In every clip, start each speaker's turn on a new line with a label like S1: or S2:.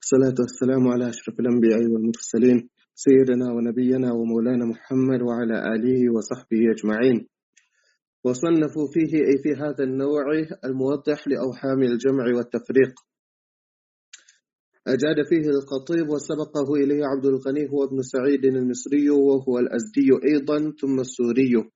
S1: الصلاة والسلام على أشرف الأنبياء والمرسلين سيدنا ونبينا ومولانا محمد وعلى آله وصحبه أجمعين. وصنفوا فيه أي في هذا النوع الموضح لأوهام الجمع والتفريق. أجاد فيه الخطيب وسبقه إليه عبد الغني هو ابن سعيد المصري وهو الأزدي أيضا ثم السوري.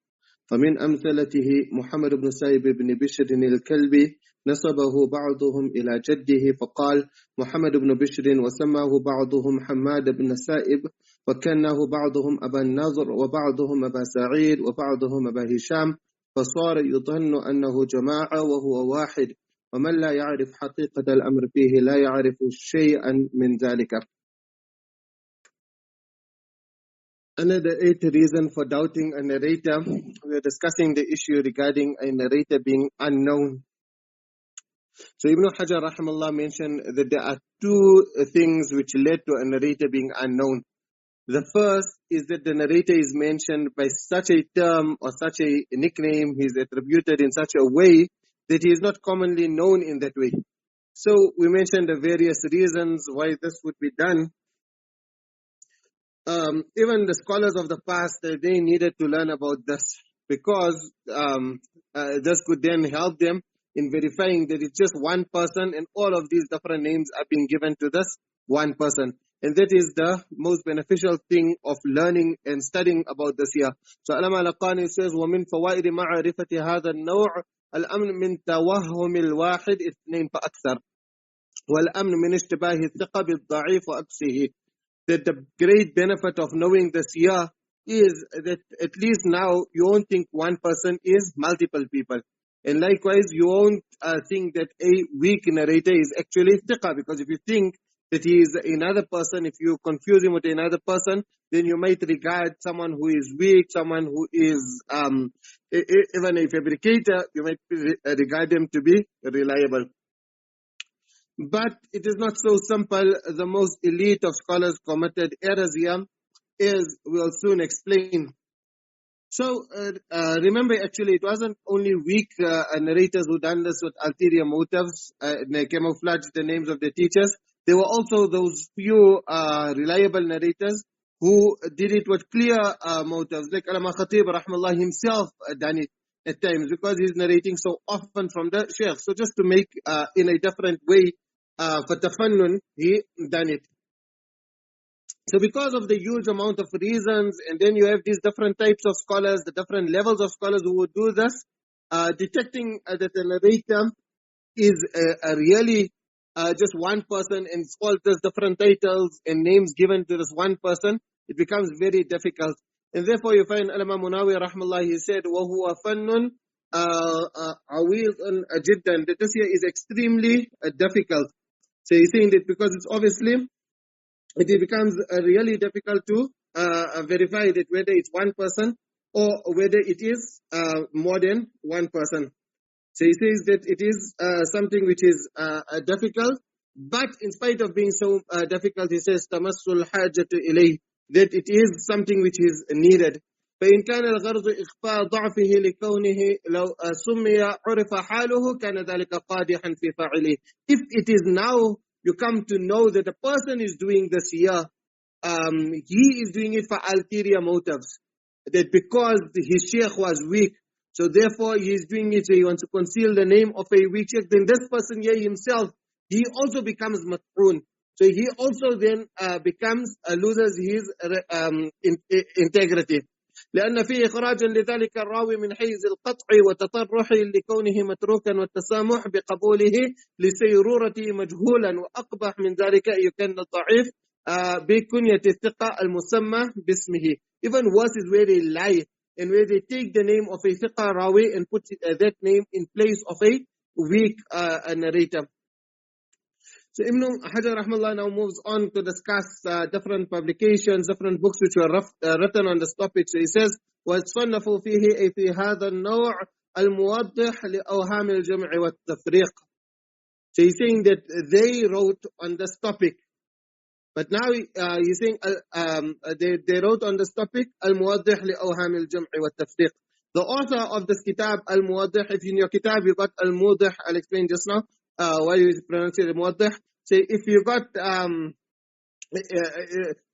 S1: فمن أمثلته محمد بن سايب بن بشر الكلبي نسبه بعضهم إلى جده فقال محمد بن بشر، وسماه بعضهم حماد بن سائب، وكناه بعضهم أبا النضر وبعضهم أبا سعيد وبعضهم أبا هشام، فصار يظن أنه جماعة وهو واحد، ومن لا يعرف حقيقة الأمر فيه لا يعرف شيئا من ذلك. Another eighth reason for doubting a narrator, we are discussing the issue regarding a narrator being unknown. So Ibn Hajar rahimahullah mentioned that there are two things which led to a narrator being unknown. The first is that the narrator is mentioned by such a term or such a nickname, he is attributed in such a way that he is not commonly known in that way. So we mentioned the various reasons why this would be done. Even the scholars of the past, they needed to learn about this because this could then help them in verifying that it's just one person and all of these different names are being given to this one person. And that is the most beneficial thing of learning and studying about this here. So Allama al-Qani says, وَمِن فَوَائِدِ مَعْرِفَةِ هَذَا النَّوْعِ الْأَمْنُ مِن تَوَهُّمِ الْوَاحِدِ اثْنَيْنِ فَأَكْثَرُ وَالْأَمْنُ مِنْ اشْتِبَاهِ الثِّقَةِ بِالضَّعِيفِ وَأَكْسِهِ. That the great benefit of knowing this here is that at least now you won't think one person is multiple people. And likewise, you won't think that a weak narrator is actually thiqa, because if you think that he is another person, if you confuse him with another person, then you might regard someone who is weak, someone who is even a fabricator, you might regard them to be reliable. But it is not so simple. The most elite of scholars committed errors here, as we'll soon explain. So remember, actually, it wasn't only weak narrators who done this with ulterior motives, they camouflaged the names of the teachers. There were also those few reliable narrators who did it with clear motives, like Allama Khatib rahmallah himself done it at times because he's narrating so often from the Shaykh. So just to make in a different way, for tafannun, he done it. So because of the huge amount of reasons, and then you have these different types of scholars, the different levels of scholars who would do this, detecting that the narrator is really just one person and it's called this different titles and names given to this one person, it becomes very difficult. And therefore you find Allama Munawi rahmallah, he said, وَهُوَ فَنٌّ عَوِيضٌ جِدًّا, that this here is extremely difficult. So he's saying that because it's obviously, it becomes really difficult to verify that whether it's one person or whether it is more than one person. So he says that it is something which is difficult, but in spite of being so difficult, he says, تَمَسُّ الْحَاجَةُ إِلَيْهِ, that it is something which is needed. فإن كان الغرض إخفاء ضعفه لكونه لو سمي عرف حاله كان ذلك قادحا في فاعله. If it is now you come to know that a person is doing this here, he is doing it for ulterior motives, that because his sheikh was weak, so therefore he is doing it so he wants to conceal the name of a weak sheikh, then this person here himself, he also becomes mat'un. So he also then loses his integrity. لأن فيه إخراجا لذلك الراوي من حيز القطع وتطرحه لكونه متروكا والتسامح بقبوله لسيرورته مجهولا، وأقبح من ذلك يكن الضعيف بكنية الثقة المسمى باسمه. Even worse is where they lie and where they take the name of a thiqa rawi and put that name in place of a weak narrator. So Ibn Hajar rahmallah now moves on to discuss different publications, different books which were written on this topic. So he says, وَصَنَّفُوا فِيهِ أي في هذا النوع الموضح لأوهام الجمع والتفريق. So he's saying that they wrote on this topic. But now he's saying they wrote on this topic الموضح لأوهام الجمع والتفريق. The author of this kitab, al-Muwaddih, if in your kitab you got al-Mudih, I'll explain just now why you pronounce it al-Muwaddih. Say, if you got the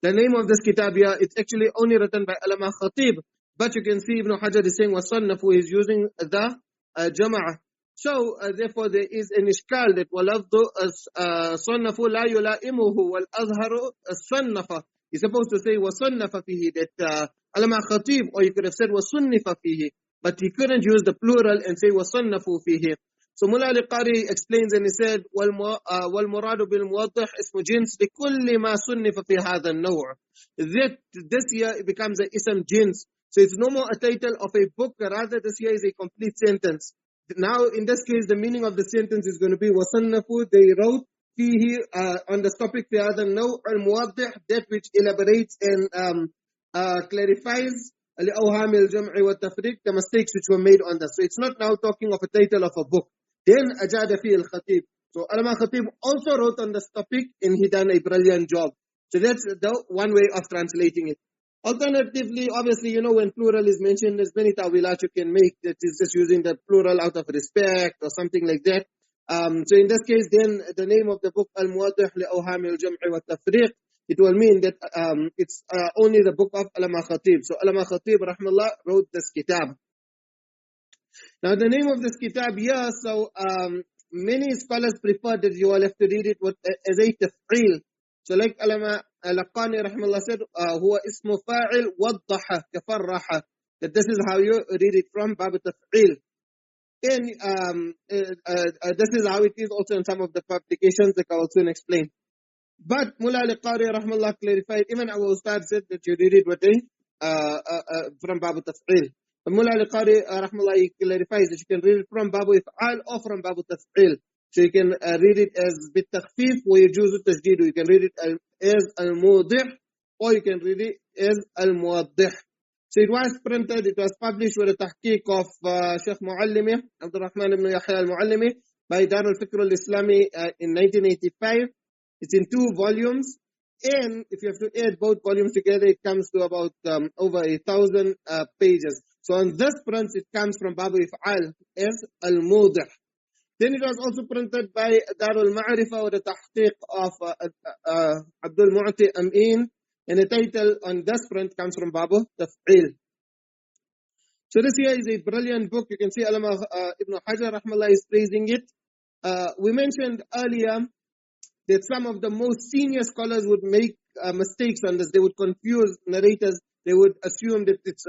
S1: name of this kitab here, it's actually only written by Allama Khatib. But you can see Ibn Hajar is saying, وَصَنَّفُ is using the jama'ah. So, therefore, there is an ishkal that وَلَفْضُ صَنَّفُ لَا يُلَائِمُهُ وَالْأَظْهَرُ الصَّنَّفَ. You're supposed to say وَصَنَّفَ فِيهِ, that Allama Khatib, or you could have said وَصُنِّفَ فِيهِ. But he couldn't use the plural and say وَصَنَّفُ فِيهِ. So Mullah al-Qari explains and he said, وَالْمُرَادُ بِالْمُوَضِّحِ اسْمُ جِنْس لِكُلِّ مَا صُنِّفَ فِي هَذَا النَّوْعِ. That this year it becomes an ism jins. So it's no more a title of a book, rather this here is a complete sentence. Now in this case, the meaning of the sentence is going to be وَصَنَّفُ, they wrote, فِيهِ, on this topic, فِي هَذَا النَّوْعِ الْمُوَضِّحِ, that which elaborates and clarifies لِأَوْهَامِ الْجَمْعِ وَالتَّفْرِيقِ, the mistakes which were made on this. So it's not now talking of a title of a book. Then أجاد فيه الخطيب. So Allama Khatib also wrote on this topic and he done a brilliant job. So that's the one way of translating it. Alternatively, obviously, when plural is mentioned, there's many tawilat you can make that is just using the plural out of respect or something like that. So in this case, then the name of the book, Al-Muwaddih li-Awham al-Jam'i wa Tafriq, it will mean that it's only the book of Allama Khatib. So Allama Khatib, rahmallah, wrote this kitab. Now the name of this kitab here, so many scholars prefer that you will have to read it as a taf'il. So like Allama al-Laqani rahmallah said, huwa ismu fa'il waddaha kafarraha, that this is how you read it from Bab taf'il. And this is how it is also in some of the publications, like I will soon explain. But Mullah al-Qari rahmallah clarified, even our Ustad said that you read it with from Bab taf'il. But Mullah al-Qari rahmallah, he clarifies that you can read it from Babu If'al or from Babu Taf'il. So you can read it as bit-takhfif wa yajuzu tajdeedu. You can read it as al-mudih or you can read it as al-muwaddih. So it was printed, it was published with a tahqiq of Sheikh Muallimi, Abdul Rahman ibn Yahya al-Muallimi, by Dar al-Fikr al-Islami in 1985. It's in 2 volumes. And if you have to add both volumes together, it comes to about over 1,000 pages. So on this print, it comes from Babu If'al as Al-Mudih. Then it was also printed by Darul Ma'rifah with the tahqiq of Abdul Mu'ti Amin. And the title on this print comes from Babu Taf'il. So this here is a brilliant book. You can see Allama Ibn Hajar rahmallah is praising it. We mentioned earlier that some of the most senior scholars would make mistakes on this. They would confuse narrators. They would assume that it's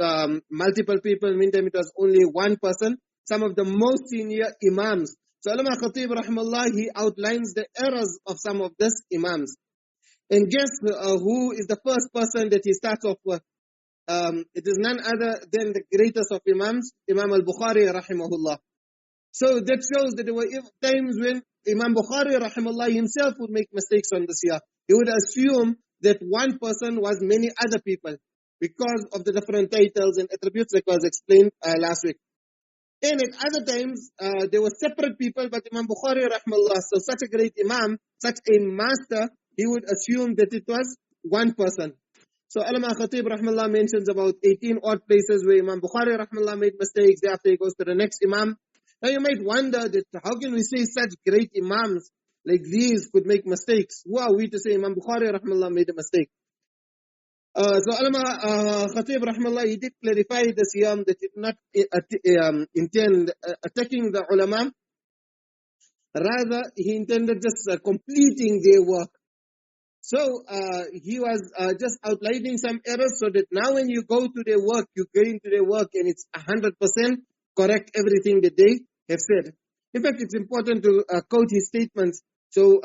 S1: multiple people. Meantime, it was only one person. Some of the most senior imams. So Allama Khatib rahmallah, he outlines the errors of some of these imams. And guess who is the first person that he starts off with? It is none other than the greatest of imams, Imam al-Bukhari rahimahullah. So that shows that there were times when Imam Bukhari rahimahullah himself would make mistakes on this here. He would assume that one person was many other people because of the different titles and attributes that was explained last week. And at other times, there were separate people, but Imam Bukhari rahimahullah, so such a great imam, such a master, he would assume that it was one person. So Allama Khatib rahimahullah mentions about 18 odd places where Imam Bukhari rahimahullah made mistakes. Thereafter he goes to the next imam. Now you might wonder that how can we say such great imams like these could make mistakes? Who are we to say Imam Bukhari rahimahullah made a mistake? So Allama Khatib rahimahullah, he did clarify this yam that it did not intend attacking the ulama. Rather, he intended just completing their work. So he was just outlining some errors so that now when you go to their work, you go into their work and it's 100% correct everything that they have said. In fact, it's important to quote his statements. So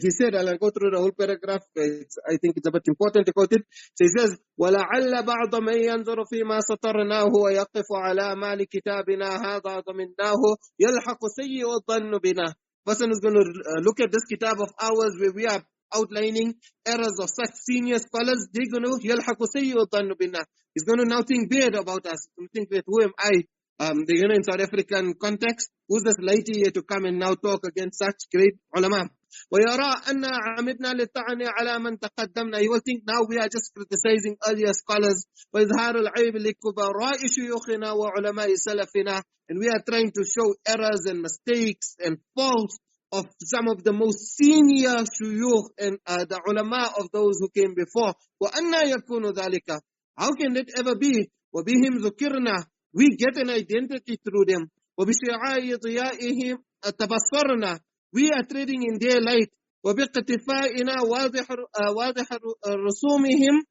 S1: he said, I'll go through the whole paragraph. I think it's a bit important to quote it. So he says, وَلَعَلَّ بَعْضَ مَنْ يَنْظُرُ فِي مَا سَطَرْنَاهُ وَيَقِفُ عَلَى مَالِ كِتَابِنَا هَذَا ضَمِنَّاهُ يَلْحَقُ سَيِّئُ الظَّنُّ بِنَا. Person is going to look at this kitab of ours where we are outlining errors of such senior scholars. They're going to يَلْحَقُ سَيِّئُ الظَّنُّ بِنَا. He's going to now think bad about us. Think that who am I? They're in South African context. Who's this lady here to come and now talk against such great ulama? وَيَرَى أَنَّا عَمِدْنَا لِلطَّعْنِ عَلَى مَنْ تَقَدَّمْنَا. He will think now we are just criticizing earlier scholars. وَإِظْهَارُ الْعَيْبِ لِكُبَرَاءِ شُيُوخِنَا وَعُلَمَاءِ سَلَفِنَا. And we are trying to show errors and mistakes and faults of some of the most senior shuyukh and the ulama of those who came before. وَأَنَّا يَكُونُ ذَلِكَ. How can it ever be? وَبِهِمْ ذُكِرْنَا. We get an identity through them. وَبِشِعَاءِ ضِيَائِهِمْ تَبَصَّرْنَا. We are treading in their light. وَبِاقْتِفَائِنَا واضح رسومهم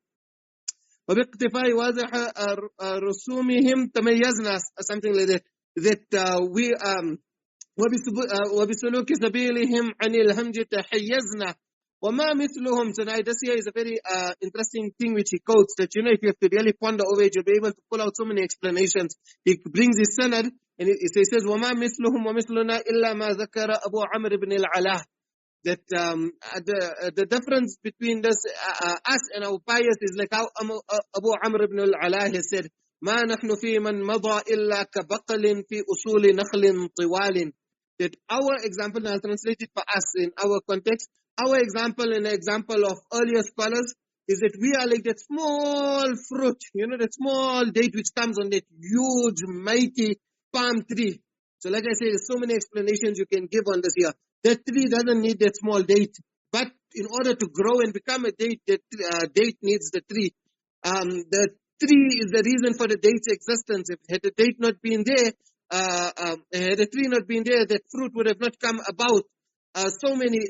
S1: وباقتفاء واضح رسومهم تميزنا, something like that. That we وبسلوك سبيلهم عن الهمج تحيزنا وما مثلهم. So now this here is a very interesting thing which he quotes, that if you have to really ponder over it, you'll be able to pull out so many explanations. He brings his sanad and he says وما مثلهم ومثلنا إلا ما ذكر أبو عمرو بن العلاء. That the difference between this us and our pious is like how Abu Amr ibn al-Ala has said, ما نحن في من مضى إلا كبقل في أصول نخل طوال. That our example, now I'll translate it for us in our context, our example and the example of earlier scholars is that we are like that small fruit, that small date which comes on that huge, mighty palm tree. So like I say, there's so many explanations you can give on this here. That tree doesn't need that small date, but in order to grow and become a date, that date needs the tree. The tree is the reason for the date's existence. If had the date not been there, had the tree not been there, that fruit would have not come about. So many,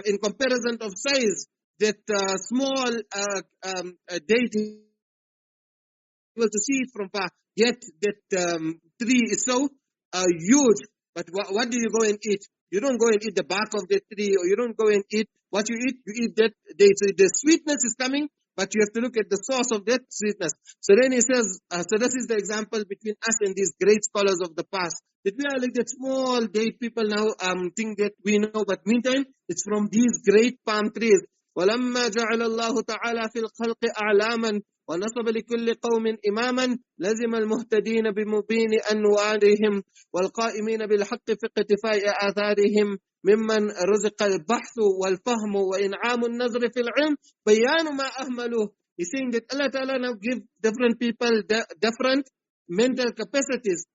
S1: in comparison of size, that small date, able to see it from far. Yet that tree is so huge. But what do you go and eat? You don't go and eat the bark of the tree, or you don't go and eat what you eat that date. So the sweetness is coming, but you have to look at the source of that sweetness. So then he says, so this is the example between us and these great scholars of the past. That we are like that small date. People now think that we know, but meantime, it's from these great palm trees. وَلَمَّا جَعَلَ اللَّهُ تَعَالَى فِي الْخَلْقِ أَعْلَامًا ونصب لكل قوم إماما لزم المهتدين بمبين أنوارهم والقائمين بالحق في اقتفاء آثارهم ممن رزق البحث والفهم وإنعام النظر في العلم بيان ما أهملوه. He's saying that Allah Ta'ala now give different people different mental capacities.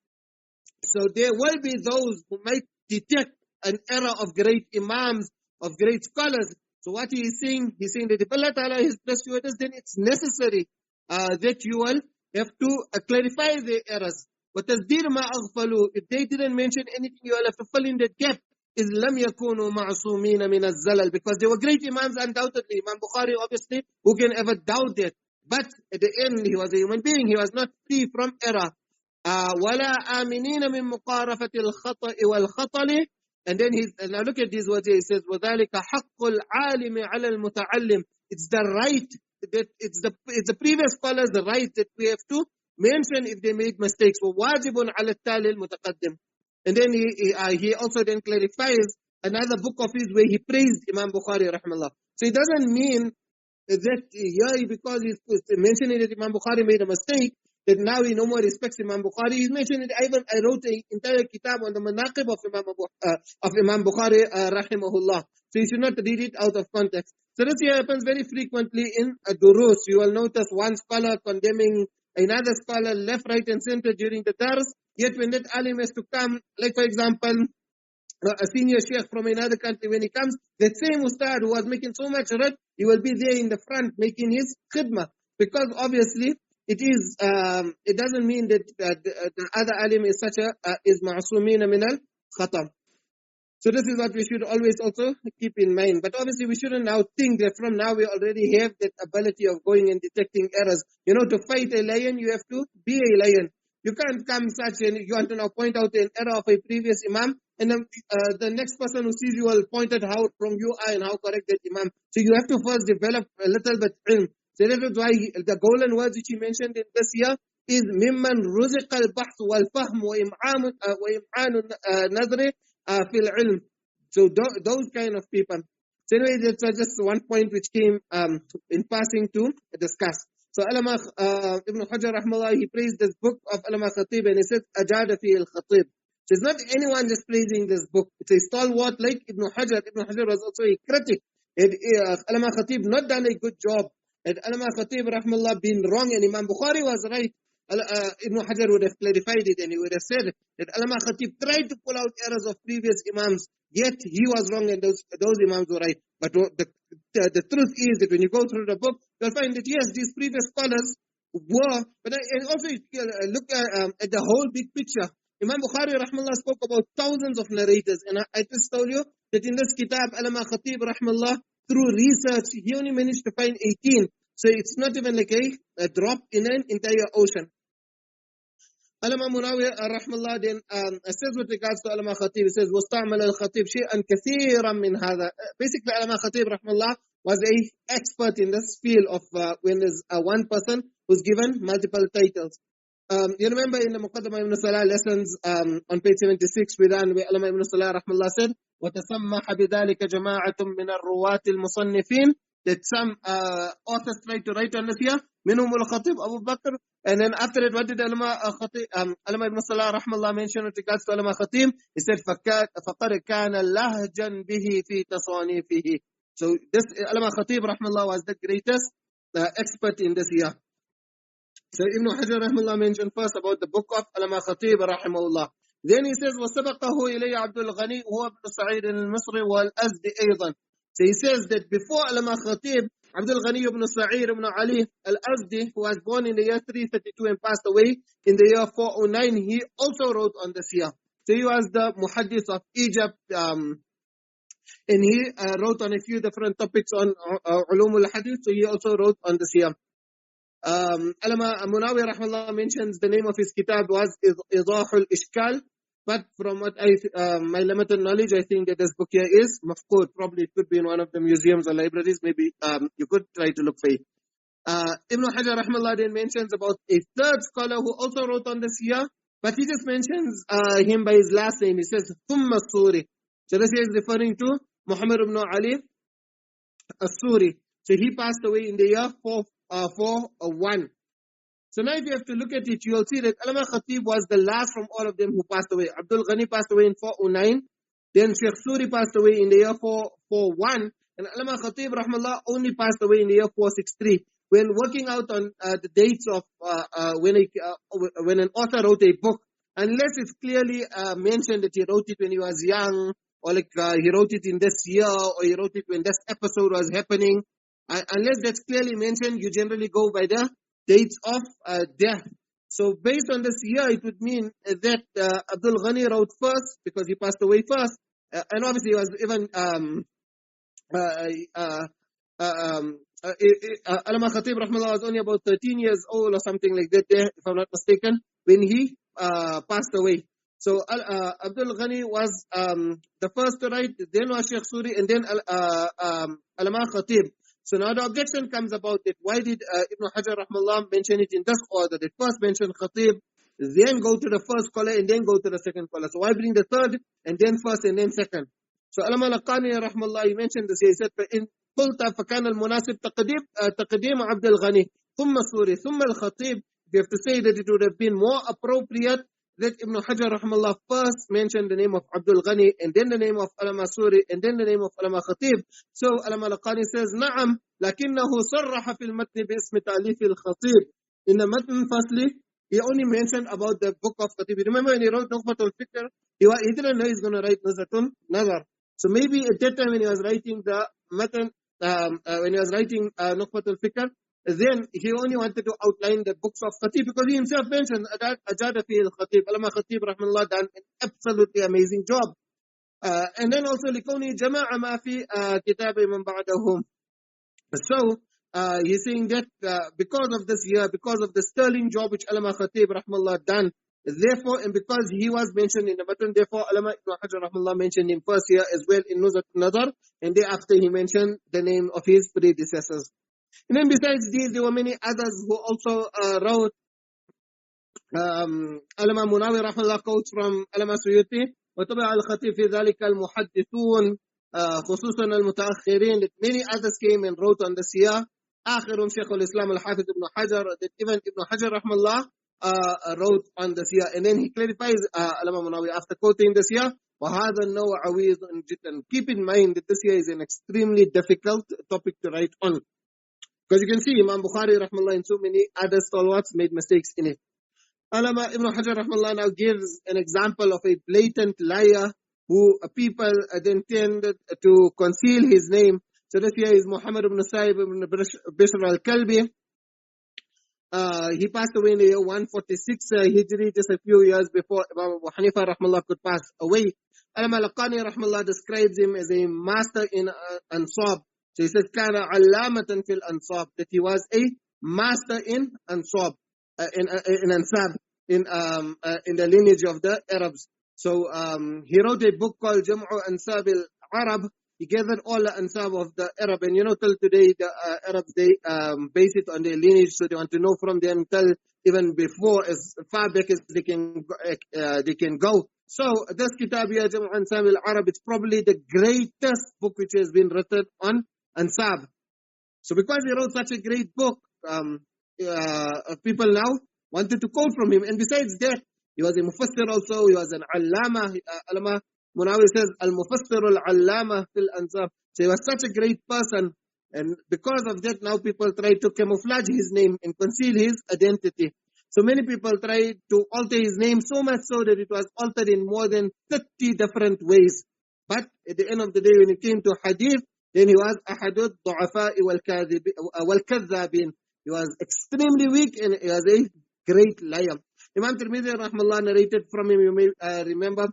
S1: So there will be those who might detect an error of great imams, of great scholars. So what he is saying, he's saying that if Allah Ta'ala has blessed you with this, then it's necessary that you will have to clarify the errors. But tasdeer ma aghfalu, if they didn't mention anything, you will have to fill in that gap. Is lam yakunu ma'asumina min az-zalal, because they were great imams undoubtedly. Imam Bukhari, obviously, who can ever doubt that? But at the end, he was a human being. He was not free from error. وَلَا آمِنِينَ مِن مُقَارَفَةِ الْخَطَإِ وَالْخَطَلِ. And then now look at these words here. He says, وَذَلِكَ حَقُّ الْعَالِمِ عَلَى الْمُتَعَلِّمِ. It's the right, that it's the previous scholars, the right that we have to mention if they made mistakes. وَوَاجِبٌ عَلَى التَّالِ الْمُتَقَدِّمِ. And then he also then clarifies another book of his where he praised Imam Bukhari rahimahullah. So it doesn't mean that here, because he's mentioning that Imam Bukhari made a mistake, that now he no more respects Imam Bukhari. He's mentioned it. I wrote an entire kitab on the manaqib of Imam Bukhari rahimahullah. So you should not read it out of context. So this here happens very frequently in durus. You will notice one scholar condemning another scholar left, right and center during the dars. Yet when that alim has to come, like for example, a senior sheikh from another country, when he comes, that same ustad who was making so much rad, he will be there in the front making his khidmah. Because obviously, it doesn't mean that the other alim is such is ma'asumina min al-khata. So this is what we should always also keep in mind. But obviously we shouldn't now think that from now we already have that ability of going and detecting errors. To fight a lion, you have to be a lion. You can't come such and you want to now point out an error of a previous imam, and then the next person who sees you will point out how wrong you are and how correct that imam. So you have to first develop a little bit ilm. So that is why the golden words which he mentioned in this year is مِمَّنْ رُزِقَ الْبَحْثُ وَالْفَهْمُ وَإِمْعَانُ النَّظْرِ فِي الْعِلْمِ. So those kind of people. So anyway, that's just one point which came in passing to discuss. So Allama Ibn Hajar rahmallah, he praised this book of Allama Khatib, and he said, أَجَادَ فِي الْخَطِيب. So it's not anyone just praising this book. It's a stalwart like Ibn Hajar. Ibn Hajar was also a critic. Allama Khatib not done a good job. Had Allama Khatib rahmallah been wrong and Imam Bukhari was right, Ibn Hajar would have clarified it, and he would have said that Allama Khatib tried to pull out errors of previous Imams, yet he was wrong and those Imams were right. But the truth is that when you go through the book, you'll find that yes, these previous scholars were, but and also look at the whole big picture. Imam Bukhari rahmallah spoke about thousands of narrators, and I just told you that in this kitab, Allama Khatib rahmallah, through research, he only managed to find 18. So it's not even like a drop in an entire ocean. Allama Munawi rahmallah then says with regards to Allama Khatib, he says, وَاسْتَعْمَلَ الْخَطِيبُ شَيْئًا كَثِيرًا مِنْ هَذا. Basically, Allama Khatib rahmallah was a expert in this field of when there's one person who's given multiple titles. You remember in the Muqaddamah Ibn Salah lessons on page 76 we ran where Allama Ibn Salah rahmallah said, وَتَسَمَّحَ بِذَلِكَ جَمَاعَةٌ مِنَ الرُّوَاةِ الْمُصَنِّفِينَ, that some authors tried to write on this here, minhum al-Khatib Abu Bakr, and then after it, what did Allama Ibn Salah rahmallah mention with regards to Allama Khatib? He said, فَقَدْ كَانَ لَهْجًا بِهِ فِي تَصَانِيفِهِ. So this Allama Khatib rahmallah was the greatest expert in this year. So Ibn Hajar rahmallah mentioned first about the book of Allama Khatib rahimahullah. Then he says, وَسَبَقَهُ إِلَيَّ عَبْدُ الْغَنِي هُوَ ابْنُ سَعِيدٍ الْمِصْرِ وَالْأَزْدِ أَيْضًا. So he says that before Allama Khatib, Abdul Ghani ibn Sa'id ibn Ali al-Azdi, who was born in the year 332 and passed away in the year 409, he also wrote on this year. So he was the Muhaddith of Egypt, and he wrote on a few different topics on Ulum al-Hadith, so he also wrote on this year. Allama Munawi rahmallah mentions the name of his kitab was Idah al-Ishkal, but from what my limited knowledge, I think that this book here is mafqood. Probably it could be in one of the museums or libraries. Maybe you could try to look for it. Ibn Hajar rahmallah then mentions about a third scholar who also wrote on this year, but he just mentions him by his last name. He says Thumma Suri. So this is referring to Muhammad ibn Ali as-Suri. So he passed away in the year 401. So now if you have to look at it, you'll see that Allama Khatib was the last from all of them who passed away. Abdul Ghani passed away in 409. Then Sheikh Suri passed away in the year 441. And Allama Khatib rahmallah only passed away in the year 463. When working out on the dates of when an author wrote a book, unless it's clearly mentioned that he wrote it when he was young, or like he wrote it in this year, or he wrote it when this episode was happening, unless that's clearly mentioned, you generally go by the dates of death. So based on this year, it would mean that Abdul Ghani wrote first because he passed away first, and obviously he was even Allama Khatib rahmallah was only about 13 years old or something like that there, if I'm not mistaken, when he passed away. So Abdul Ghani was the first to write, then was Sheikh Suri, and then Allama Khatib. So now the objection comes about that why did Ibn Hajar rahmallah mention it in this order? That first mention Khatib, then go to the first scholar, and then go to the second scholar. So why bring the third, and then first, and then second? So Allama Laqani rahmallah, he mentioned this. He said, فَإِن قُلْتَ فَكَانَ الْمُنَاسِبْ تَقْدِيمُ عَبْدِ الْغَنِي ثُمَّ سُورِ ثُمَّ الْخَطِيبِ. You have to say that it would have been more appropriate that Ibn Hajar rahmallah first mentioned the name of Abdul Ghani, and then the name of Allama Suri, and then the name of Allama Khatib. So Allama Laqani says, نعم لكنه صرح في المتن باسم تأليف الخطيب. In the matn, firstly, he only mentioned about the book of Khatib. Remember when he wrote Nukhbatul Fikr, he didn't know he's going to write Nuzha an-Naḍar. So maybe at that time when he was writing the matn, when he was writing Nukhbatul Fikr, then he only wanted to outline the books of Khatib, because he himself mentioned Ijāzah fi al-Khatib. Allama Khatib rahmallah done an absolutely amazing job. And then also لِكَوْنِي جَمَعَ مَا فِي كِتَابِ مَنْ بَعْدَهُمْ. So he's saying that because of this year, because of the sterling job which Allama Khatib rahmallah done, therefore, and because he was mentioned in the matn, therefore Allama Ibn Hajar rahmallah mentioned him first here as well in Nuzha an-Naḍar, and thereafter he mentioned the name of his predecessors. And then besides these, there were many others who also wrote. Allama Munawi rahmallah quotes from Allama Suyuti, وَطَبَعَ الْخَطِيبِ فِي ذَلِكَ الْمُحَدِّثُونَ خصوصا المتأخرين, that many others came and wrote on this year. آخرهم شيخ الإسلام الحافظ ابن حجر, that even Ibn Hajar rahmallah wrote on this year. And then he clarifies Allama Munawi after quoting this year, وَهَذَا النَّوْعَ عَوِيضٌ جِدًّا. Keep in mind that this year is an extremely difficult topic to write on. Because you can see Imam Bukhari rahmallah and so many other stalwarts made mistakes in it. Allama Ibn Hajar rahmallah now gives an example of a blatant liar who people then tend to conceal his name. So this here is Muhammad ibn Sa'ib ibn Bishr al-Kalbi. He passed away in the year 146 Hijri, just a few years before Imam Abu Hanifa rahmallah could pass away. Allama al-Qani rahmallah describes him as a master in ansab. So he says, kana allamatan fil ansab, that he was a master in ansab, in ansab, in the lineage of the Arabs. So he wrote a book called Jam'u Ansab al-Arab. He gathered all the ansab of the Arab, and till today the Arabs, they base it on their lineage, so they want to know from them till even before, as far back as they can go. So this kitab here, Jam'u Ansab al-Arab, it's probably the greatest book which has been written on ansab. So because he wrote such a great book, people now wanted to quote from him. And besides that, he was a mufassir also, he was an allama. Allama Munawi says, al-mufassir al-allama fil ansab. So he was such a great person, and because of that, now people try to camouflage his name and conceal his identity. So many people tried to alter his name, so much so that it was altered in more than 30 different ways. But at the end of the day, when it came to hadith, then he was ahadud du'afa wal-kadhabin. He was extremely weak, and he was a great liar. Imam Tirmidhi rahmallah narrated from him, you may remember,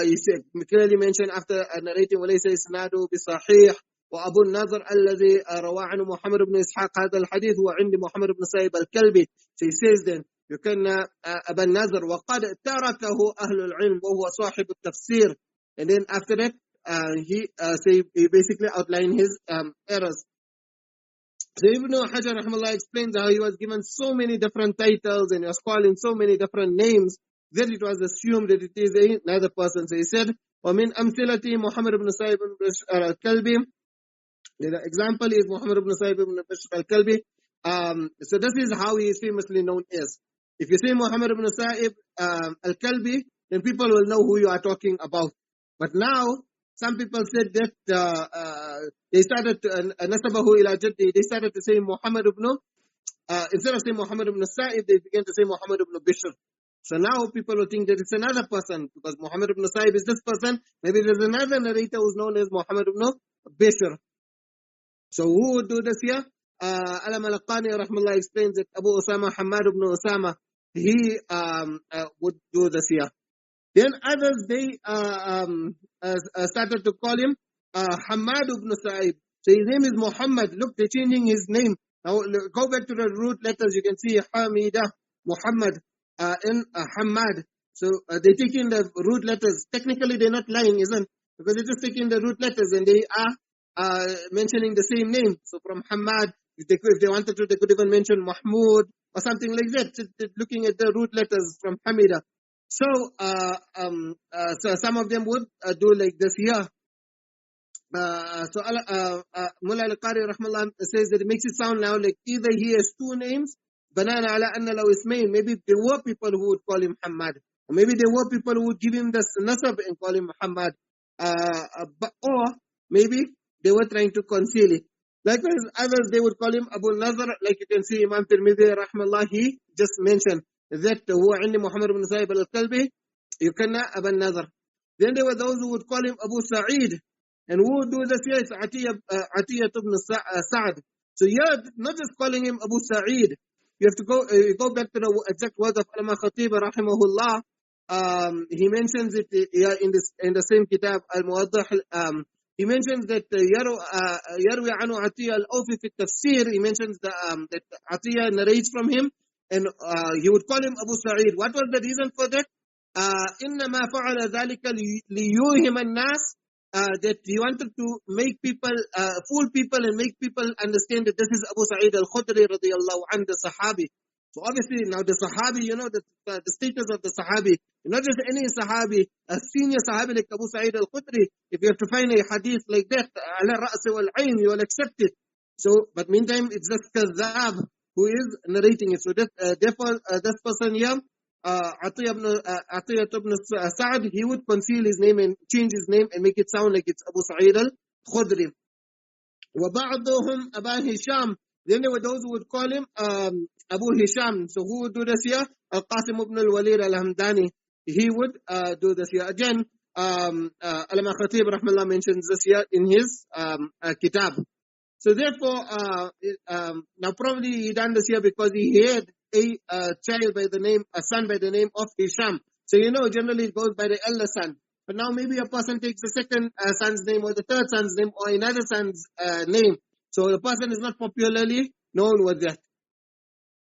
S1: he said, clearly mentioned after narrating, وَلَيْسَ إِسْنَادُ بِصَحِيحٍ وَأَبُو النَّضَرِ الَّذِي روى عنه محمد بن إسحاق هذا الحديث هو عند محمد بن سعيد الكلبي. So he says then, you can أبا النَّضَر وقد تركه أهل العلم وهو صاحب التفسير. And then after that, he basically outlined his errors. So Ibn Hajar rahmallah explains how he was given so many different titles and he was called in so many different names. Then it was assumed that it is another person. So he said, وَمِنْ أَمْثِلَةِ Muhammad ibn Sa'ib ibn Bishr al-Kalbi. The example is Muhammad ibn Sa'ib ibn Bishr al-Kalbi. So this is how he is famously known as. If you say Muhammad ibn Sa'ib al-Kalbi, then people will know who you are talking about. But now, some people said that they started to nasabahu ila jaddi. They started to say Muhammad ibn, instead of saying Muhammad ibn Sa'ib, they began to say Muhammad ibn Bishr. So now people will think that it's another person, because Muhammad ibn Sa'ib is this person. Maybe there's another narrator who's known as Muhammad ibn Bishr. So who would do this here? Allama al-Qani rahmallah explains that Abu Usama, Hammad ibn Usama, he would do this here. Then others, they started to call him Hammad ibn Sa'ib. So his name is Muhammad. Look, they're changing his name. Now go back to the root letters. You can see Hamida, Muhammad, and Hammad. So they're taking the root letters. Technically, they're not lying, isn't it? Because they're just taking the root letters and they are mentioning the same name. So from Hammad, if they wanted to, they could even mention Mahmud or something like that. So looking at the root letters from Hamida. So, so some of them would do like this here. So Mullah al-Qari rahmallah says that it makes it sound now like either he has two names, banana ala anna law ismayn. Maybe there were people who would call him Muhammad, or maybe there were people who would give him this nasab and call him Muhammad, or maybe they were trying to conceal it. Likewise, others they would call him Abu an-Naḍar, like you can see Imam Tirmidhi rahmallah, he just mentioned that huwa indi Muhammad ibn Sa'ib al-Kalbi yukanna Abu an-Naḍar. Then there were those who would call him Abu Sa'id, and who would do this here? It's Atiyah ibn Sa'ad. So here, not just calling him Abu Sa'id, you have to go back to the exact words of Allama Khatib rahimahullah. He mentions it here in the same kitab al-Muwaddah. He mentions that Yarwi anu Atiyah al-Awfi fi tafsir. He mentions that Atiyah narrates from him, and he would call him Abu Sa'id. What was the reason for that? إنما فعل ذلك ليوهم الناس, that he wanted to make people, fool people and make people understand that this is Abu Sa'id al-Khudri radiyallahu anhu, the Sahabi. So obviously now the Sahabi, the status of the Sahabi, not just any Sahabi, a senior Sahabi like Abu Sa'id al-Khudri, if you have to find a hadith like that, ala ra's wal ayn, you will accept it. So, but meantime, it's just Kadhab who is narrating it. So therefore, this person here, Atiyah ibn Sa'ad, he would conceal his name and change his name and make it sound like it's Abu Sa'id al-Khudri. وَبَعْضُهُمْ أَبَا هِشَام. Then there were those who would call him Abu Hisham. So who would do this here? Al-Qasim ibn al-Walid al-Hamdani. He would do this here. Again, Allama Khatib rahmallah mentions this here in his kitab. So therefore, now probably he done this here because he had a child by the name, a son by the name of Hisham. So generally it goes by the elder son. But now maybe a person takes the second son's name or the third son's name or another son's name. So the person is not popularly known with that.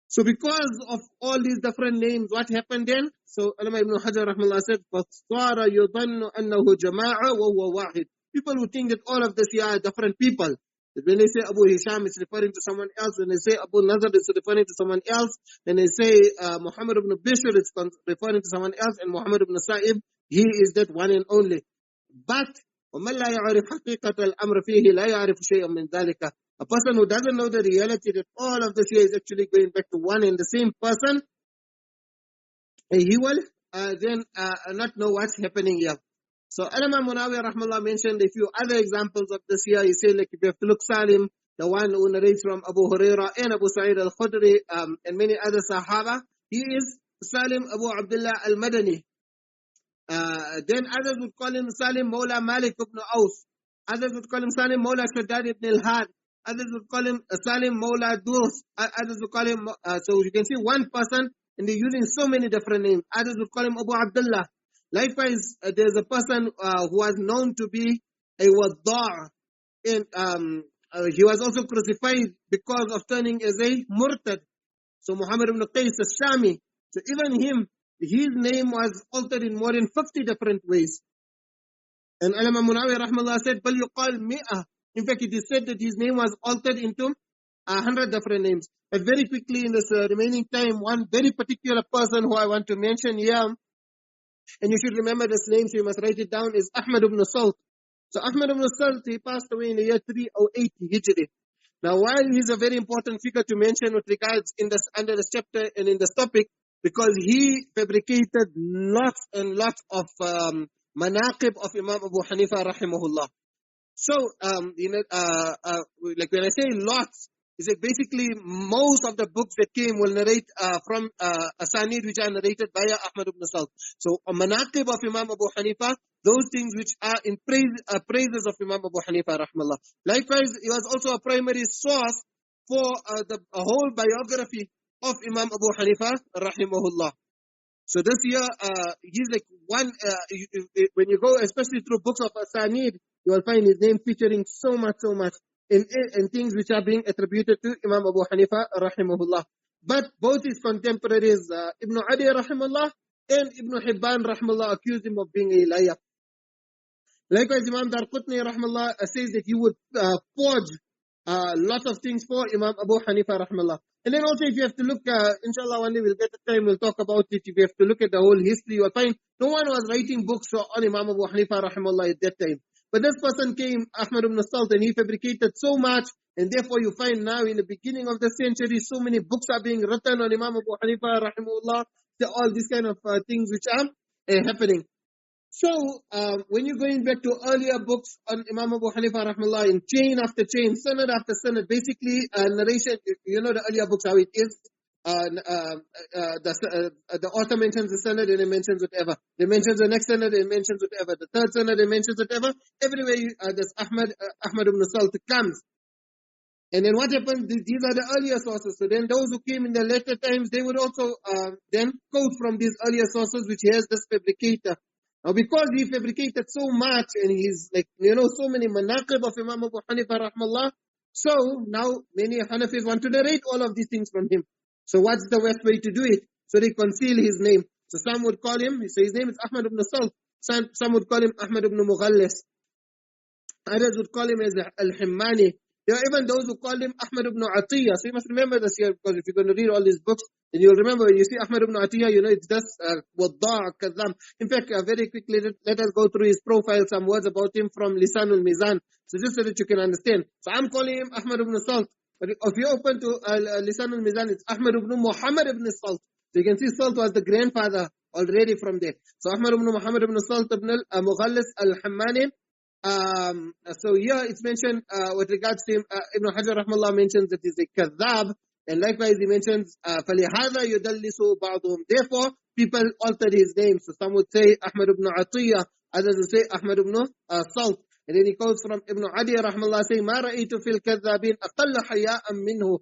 S1: So because of all these different names, what happened then? So Allama Ibn Hajar rahmallah said, فَصَارَ يُظَنُّ أَنَّهُ جَمَاعَ وَهُوَ وَاحِدٌ. People who think that all of this here are different people. That when they say Abu Hisham, it's referring to someone else. When they say Abu an-Naḍar, it's referring to someone else. When they say Muhammad ibn Bishr, it's referring to someone else. And Muhammad ibn Sa'ib, he is that one and only. But وَمَنْ لَا يَعْرِفْ حَقِيقَةَ الْأَمْرِ فِيهِ لَا يَعْرِفُ شَيْئًا مِنْ ذَلِكَ. A person who doesn't know the reality that all of this here is actually going back to one and the same person, he will then not know what's happening here. So Allama Munawi rahmallah mentioned a few other examples of this here. He said, like, if you have to look Salim, the one who narrates from Abu Huraira and Abu Sa'id al-Khudri and many other Sahaba, he is Salim Abu Abdullah al-Madani. Then others would call him Salim Mawla Malik ibn Aus. Others would call him Salim Mawla Shaddad ibn al-Had. Others would call him Salim Mawla Durs. Others would call him, so you can see one person and they're using so many different names. Others would call him Abu Abdullah. Likewise, there's a person who was known to be a Waddar. And he was also crucified because of turning as a Murtad. So Muhammad ibn Qais al-Shami. So even him, his name was altered in more than 50 different ways. And Allama Munawi rahmallah said, بَلْ يُقَالْ مِئَةً. In fact, it is said that his name was altered into 100 different names. But very quickly in this remaining time, one very particular person who I want to mention here, and you should remember this name, so you must write it down, is Ahmad ibn Salt. So Ahmad ibn Salt, he passed away in the year 308 Hijri. Now, while he's a very important figure to mention with regards in this, under this chapter and in this topic, because he fabricated lots and lots of manaqib of Imam Abu Hanifa rahimahullah. So, like when I say lots, is that basically most of the books that came will narrate from asanid which are narrated by Ahmad ibn Salt. So, a manaqib of Imam Abu Hanifa, those things which are in praises of Imam Abu Hanifa rahimahullah. Likewise, he was also a primary source for the whole biography of Imam Abu Hanifa rahimahullah. So this year, he's like one, when you go especially through books of asanid, you will find his name featuring so much in things which are being attributed to Imam Abu Hanifa rahimahullah. But both his contemporaries, Ibn Adi rahimahullah and Ibn Hibban rahimahullah, accused him of being a liar. Likewise, Imam Darqutni rahimahullah says that he would forge lots of things for Imam Abu Hanifa rahimahullah. And then also if you have to look, inshallah one day we'll get the time, we'll talk about it. If you have to look at the whole history, you'll find no one was writing books on Imam Abu Hanifa rahimahullah at that time. But this person came, Ahmad ibn Salt, and he fabricated so much, and therefore you find now in the beginning of the century, so many books are being written on Imam Abu Hanifa rahimahullah, all these kind of things which are happening. So, when you're going back to earlier books on Imam Abu Hanifa rahimahullah, in chain after chain, sanad after sanad, basically narration, you know the earlier books how it is. The author mentions the sanad and he mentions whatever. He mentions the next sanad and he mentions whatever. The third sanad and he mentions whatever. Everywhere this Ahmad ibn Salt comes. And then what happens? These are the earlier sources. So then those who came in the later times, they would also then quote from these earlier sources which has this fabricator. Now because he fabricated so much and he's like, so many manaqib of Imam Abu Hanifa rahmallah, so now many Hanafis want to narrate all of these things from him. So what's the best way to do it? So they conceal his name. So some would call him, so his name is Ahmad ibn Salt. Some would call him Ahmad ibn Mughallis. Others would call him as Al-Himmani. There are even those who call him Ahmad ibn Atiyah. So you must remember this here, because if you're going to read all these books, then you'll remember when you see Ahmad ibn Atiyah, it's just Wadda' Kadham. In fact, very quickly, let us go through his profile, some words about him from Lisanul Mizan. So just so that you can understand. So I'm calling him Ahmad ibn Salt. But if you open to Lisanul Mizan, it's Ahmad ibn Muhammad ibn Salt. So you can see Salt was the grandfather already from there. So Ahmad ibn Muhammad ibn Salt ibn al-Mughallis al-Hammani. So here it's mentioned with regards to him, Ibn Hajar rahmallah mentions that he's a kadhab, and likewise he mentions فَلِهَذَا يُدَلِّسُ بَعْضُهُم. Therefore, people altered his name. So some would say Ahmad ibn Atiyah, others would say Ahmad ibn Salt. And then he quotes from Ibn Adi rahmallah saying, مَا رَأَيْتُ فِي الْكَذَّابِينَ أَقَلَّ حَيَاءً مِّنْهُ.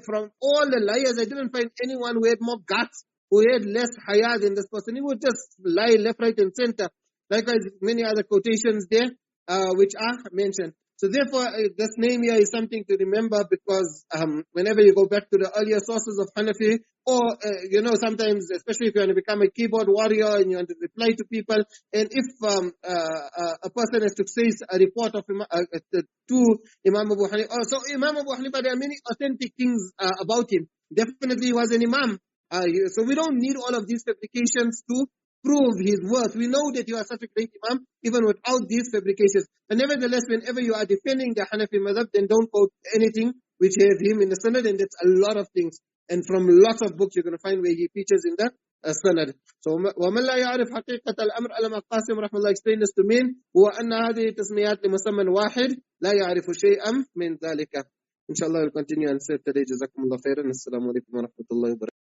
S1: From all the liars, I didn't find anyone who had more guts, who had less haya than this person. He would just lie left, right, and center. Likewise, many other quotations there, which are mentioned. So therefore, this name here is something to remember, because whenever you go back to the earlier sources of Hanafi, or, sometimes, especially if you want to become a keyboard warrior and you want to reply to people, and if a person has to say a report of to Imam Abu Hanifa, so Imam Abu Hanifa, there are many authentic things about him. Definitely he was an Imam. So we don't need all of these fabrications to prove his worth. We know that you are such a great Imam, even without these fabrications. But nevertheless, whenever you are defending the Hanafi madhab, then don't quote anything which has him in the sanad, and that's a lot of things. And from lots of books, you're going to find where he features in the sanad. So, وَمَنْ لَا يَعْرِفْ حَقِيقَةَ الْأَمْرِ أَلَمَا قَاسِمْ رحمه الله explained this to mean هو أن هذه تسميات لمسمى واحد لا يعرف شيئا من ذلك. Inshallah, we'll continue and say today. جزاكم الله خيرا. السلام عليكم ورحمة الله وبركاته.